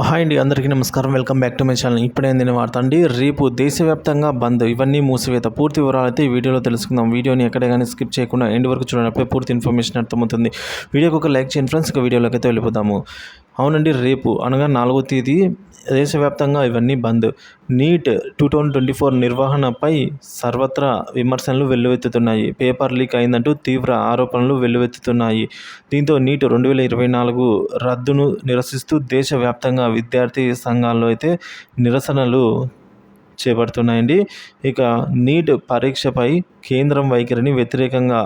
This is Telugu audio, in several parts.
హాయ్ అండి, అందరికీ నమస్కారం. Welcome back to my channel. ఇప్పుడే అందిన వార్త అండి. రేపు దేశవ్యాప్తంగా బంద్, ఇవన్నీ మూసివేత. పూర్తి వివరాలు అయితే ఈ వీడియోలో తెలుసుకుందాం. వీడియోని ఎక్కడ కానీ స్కిప్ చేయకుండా ఎండ్ వరకు చూడనప్పుడే పూర్తి ఇన్ఫర్మేషన్ అర్థమవుతుంది. వీడియోకి ఒక లైక్ చేయండి ఫ్రెండ్స్. ఇక వీడియోలోకి అయితే వెళ్ళిపోతాము. అవునండి, రేపు అనగా 4వ తేదీ దేశవ్యాప్తంగా ఇవన్నీ బంద్. నీట్ 2024 నిర్వహణపై సర్వత్రా విమర్శలు వెల్లువెత్తుతున్నాయి. పేపర్ లీక్ అయిందంటూ తీవ్ర ఆరోపణలు వెల్లువెత్తుతున్నాయి. దీంతో నీట్ 2024 రద్దును నిరసిస్తూ దేశవ్యాప్తంగా విద్యార్థి సంఘాల్లో అయితే నిరసనలు చేపడుతున్నాయండి. ఇక నీట్ పరీక్షపై కేంద్రం వైఖరిని వ్యతిరేకంగా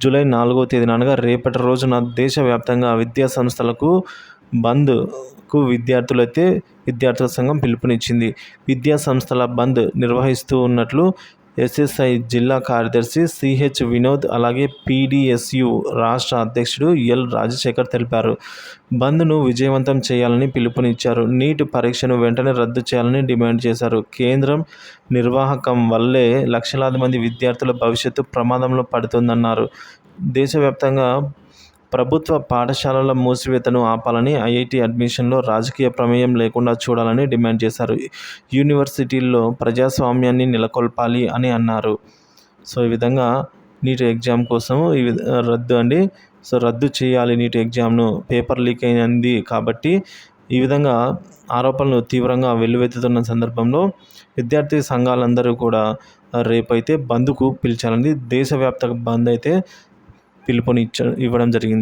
జూలై 4వ తేదీన అనగా రేపటి రోజున దేశవ్యాప్తంగా విద్యా సంస్థలకు బంద్కు విద్యార్థుల సంఘం పిలుపునిచ్చింది. విద్యా సంస్థల బంద్ నిర్వహిస్తూ ఉన్నట్లు ఎస్ఎస్ఐ జిల్లా కార్యదర్శి సిహెచ్ వినోద్, అలాగే పీడీఎస్యు రాష్ట్ర అధ్యక్షుడు ఎల్ రాజశేఖర్ తెలిపారు. బంద్ను విజయవంతం చేయాలని పిలుపునిచ్చారు. నీట్ పరీక్షను వెంటనే రద్దు చేయాలని డిమాండ్ చేశారు. కేంద్రం నిర్వాహకం వల్లే లక్షలాది మంది విద్యార్థుల భవిష్యత్తు ప్రమాదంలో పడుతుందన్నారు. దేశవ్యాప్తంగా ప్రభుత్వ పాఠశాలల మూసివేతను ఆపాలని, ఐఐటీ అడ్మిషన్లో రాజకీయ ప్రమేయం లేకుండా చూడాలని డిమాండ్ చేశారు. యూనివర్సిటీల్లో ప్రజాస్వామ్యాన్ని నెలకొల్పాలి అని అన్నారు. సో ఈ విధంగా నీట్ ఎగ్జామ్ కోసం రద్దు అండి. సో రద్దు చేయాలి నీట్ ఎగ్జామ్ను, పేపర్ లీక్ అయింది కాబట్టి. ఈ విధంగా ఆరోపణలు తీవ్రంగా వెల్లువెత్తుతున్న సందర్భంలో విద్యార్థి సంఘాలందరూ కూడా రేపైతే బంద్కు పిలిచారండి. దేశవ్యాప్త బంద్ అయితే ఇవ్వడం జరిగింది.